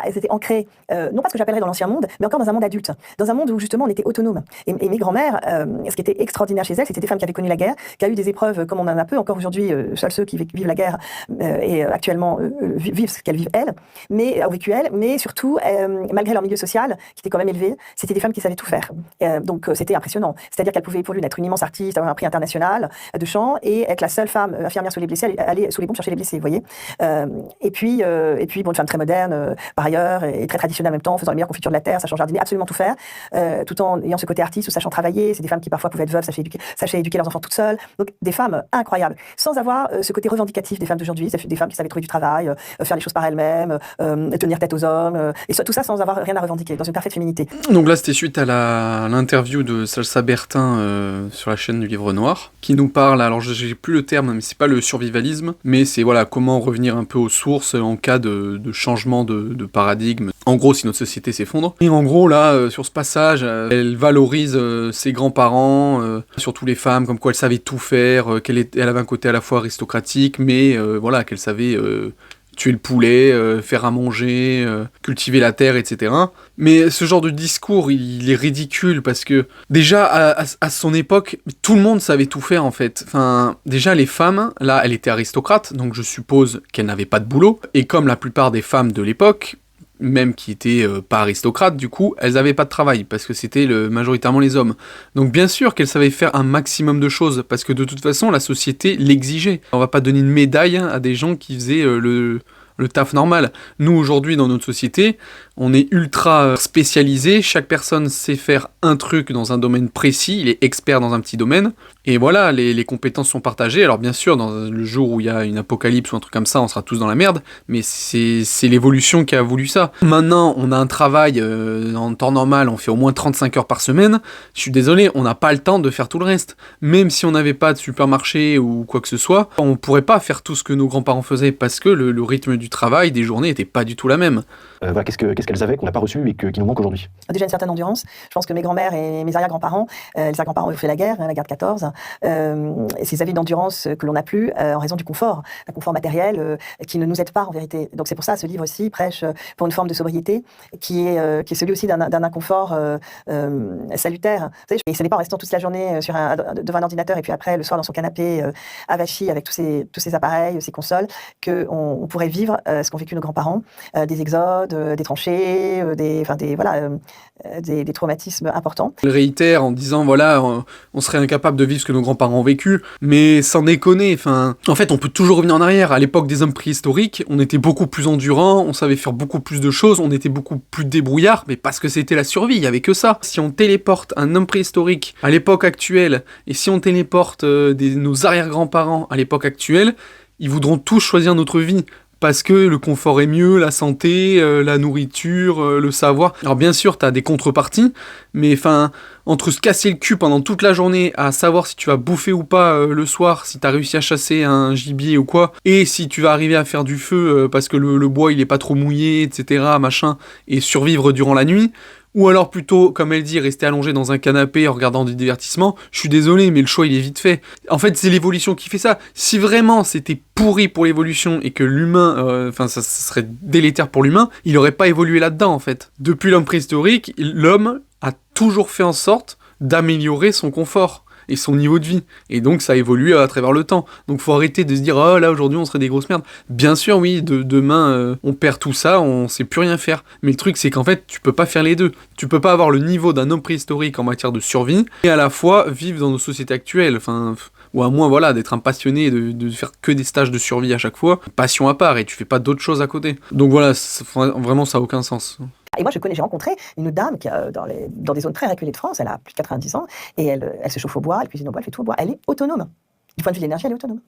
Elles étaient ancrées, non pas ce que j'appellerais dans l'ancien monde, mais encore dans un monde adulte. Dans un monde où justement on était autonome. Et mes grand-mères, ce qui était extraordinaire chez elles, c'était des femmes qui avaient connu la guerre, qui a eu des épreuves comme on en a peu encore aujourd'hui, seuls ceux qui vivent la guerre et actuellement vivent ce qu'elles vivent elles, mais ont vécu elles, mais surtout, malgré leur milieu social, qui était quand même élevé, c'était des femmes qui savaient tout faire. Donc c'était impressionnant. C'est-à-dire qu'elles pouvaient pour l'une être une immense artiste, avoir un prix international de chant, et être la seule femme infirmière sous les blessés, aller sous les bombes chercher les blessés, vous voyez. Et puis bon, une femme très moderne, par ailleurs, et très traditionnelle en même temps, en faisant les meilleures confitures de la terre, sachant jardiner, absolument tout faire, tout en ayant ce côté artiste ou sachant travailler. C'est des femmes qui parfois pouvaient être veuves, sachant éduquer leurs enfants toutes seules. Donc des femmes incroyables, sans avoir ce côté revendicatif des femmes d'aujourd'hui, des femmes qui savaient trouver du travail, faire les choses par elles-mêmes, tenir tête aux hommes, et tout ça sans avoir rien à revendiquer, dans une parfaite féminité. Donc là, c'était suite à l'interview de Salsa Bertin sur la chaîne du Livre Noir, qui nous parle, alors j'ai plus le terme, mais c'est pas le survivalisme, mais c'est voilà comment revenir un peu aux sources en cas de changement de paradigme. En gros, si notre société s'effondre. Et en gros, là, sur ce passage, elle valorise ses grands-parents, surtout les femmes, comme quoi elles savaient tout faire, elle avait un côté à la fois aristocratique, mais voilà, qu'elle savait tuer le poulet, faire à manger, cultiver la terre, etc. Mais ce genre de discours, il est ridicule, parce que déjà, à son époque, tout le monde savait tout faire, en fait. Enfin, déjà, les femmes, là, elle était aristocrate, donc je suppose qu'elle n'avait pas de boulot, et comme la plupart des femmes de l'époque, même qui étaient pas aristocrates, du coup, elles avaient pas de travail, parce que c'était majoritairement les hommes. Donc bien sûr qu'elles savaient faire un maximum de choses, parce que de toute façon, la société l'exigeait. On va pas donner une médaille à des gens qui faisaient le taf normal. Nous, aujourd'hui, dans notre société, on est ultra spécialisé, chaque personne sait faire un truc dans un domaine précis, il est expert dans un petit domaine, et voilà, les compétences sont partagées. Alors bien sûr, dans le jour où il y a une apocalypse ou un truc comme ça, on sera tous dans la merde, mais c'est l'évolution qui a voulu ça. Maintenant, on a un travail, en temps normal, on fait au moins 35 heures par semaine, je suis désolé, on n'a pas le temps de faire tout le reste. Même si on n'avait pas de supermarché ou quoi que ce soit, on pourrait pas faire tout ce que nos grands-parents faisaient, parce que le rythme du travail, des journées, était pas du tout la même. Voilà, qu'est-ce qu'elles avaient qu'on n'a pas reçu et qui nous manque aujourd'hui? Déjà une certaine endurance. Je pense que mes grands-mères et mes arrière-grands-parents, les arrière-grands-parents ont fait la guerre de 14, et ces avis d'endurance que l'on n'a plus en raison du confort, un confort matériel qui ne nous aide pas en vérité. Donc c'est pour ça ce livre aussi prêche pour une forme de sobriété qui est celui aussi d'un inconfort salutaire. Vous savez, et ce n'est pas en restant toute la journée devant un ordinateur et puis après le soir dans son canapé avachi avec tous ces appareils, ces consoles, qu'on pourrait vivre ce qu'ont vécu nos grands-parents, des exodes, des tranchées, des traumatismes importants. Elle réitère en disant voilà, on serait incapable de vivre ce que nos grands-parents ont vécu, mais sans déconner, en fait on peut toujours revenir en arrière. À l'époque des hommes préhistoriques, on était beaucoup plus endurants, on savait faire beaucoup plus de choses, on était beaucoup plus débrouillards, mais parce que c'était la survie, il y avait que ça. Si on téléporte un homme préhistorique à l'époque actuelle, et si on téléporte nos arrière-grands-parents à l'époque actuelle, ils voudront tous choisir notre vie. Parce que le confort est mieux, la santé, la nourriture, le savoir. Alors bien sûr, t'as des contreparties, mais entre se casser le cul pendant toute la journée à savoir si tu vas bouffer ou pas le soir, si t'as réussi à chasser un gibier ou quoi, et si tu vas arriver à faire du feu parce que le bois il est pas trop mouillé, etc., machin, et survivre durant la nuit, ou alors plutôt, comme elle dit, rester allongé dans un canapé en regardant du divertissement, je suis désolé, mais le choix il est vite fait. En fait, c'est l'évolution qui fait ça. Si vraiment c'était pourri pour l'évolution et que l'humain, ça serait délétère pour l'humain, il aurait pas évolué là-dedans en fait. Depuis l'homme préhistorique, l'homme a toujours fait en sorte d'améliorer son confort et son niveau de vie. Et donc ça a évolué à travers le temps. Donc faut arrêter de se dire « Oh là, aujourd'hui on serait des grosses merdes ». Bien sûr, oui, demain on perd tout ça, on sait plus rien faire. Mais le truc c'est qu'en fait, tu peux pas faire les deux. Tu peux pas avoir le niveau d'un homme préhistorique en matière de survie et à la fois vivre dans nos sociétés actuelles. Ou à moins voilà, d'être un passionné et de faire que des stages de survie à chaque fois. Passion à part et tu fais pas d'autres choses à côté. Donc voilà, vraiment ça a aucun sens. Et moi, j'ai rencontré une dame qui, dans des zones très reculées de France, elle a plus de 90 ans, et elle se chauffe au bois, elle cuisine au bois, elle fait tout au bois. Elle est autonome. Du point de vue de l'énergie, elle est autonome.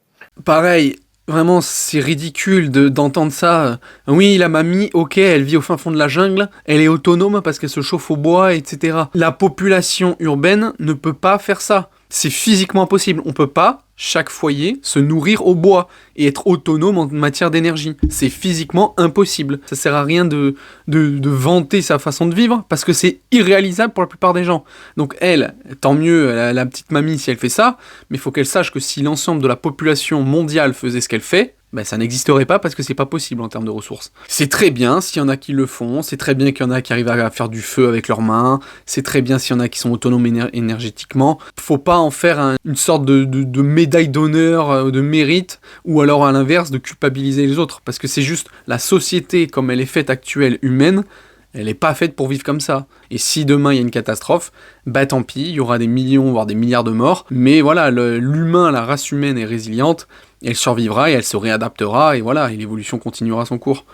Pareil, vraiment, c'est ridicule d'entendre ça. Oui, la mamie, ok, elle vit au fin fond de la jungle, elle est autonome parce qu'elle se chauffe au bois, etc. La population urbaine ne peut pas faire ça. C'est physiquement impossible. On peut pas, chaque foyer, se nourrir au bois et être autonome en matière d'énergie. C'est physiquement impossible. Ça sert à rien de vanter sa façon de vivre parce que c'est irréalisable pour la plupart des gens. Donc elle, tant mieux, la petite mamie si elle fait ça, mais il faut qu'elle sache que si l'ensemble de la population mondiale faisait ce qu'elle fait, Ben, ça n'existerait pas parce que c'est pas possible en termes de ressources. C'est très bien s'il y en a qui le font, c'est très bien qu'il y en a qui arrivent à faire du feu avec leurs mains, c'est très bien s'il y en a qui sont autonomes énergétiquement. Faut pas en faire une sorte de médaille d'honneur, de mérite, ou alors à l'inverse de culpabiliser les autres, parce que c'est juste la société comme elle est faite actuelle, humaine, elle n'est pas faite pour vivre comme ça. Et si demain il y a une catastrophe, bah tant pis, il y aura des millions, voire des milliards de morts, mais voilà, l'humain, la race humaine est résiliente, elle survivra et elle se réadaptera, et voilà, et l'évolution continuera son cours.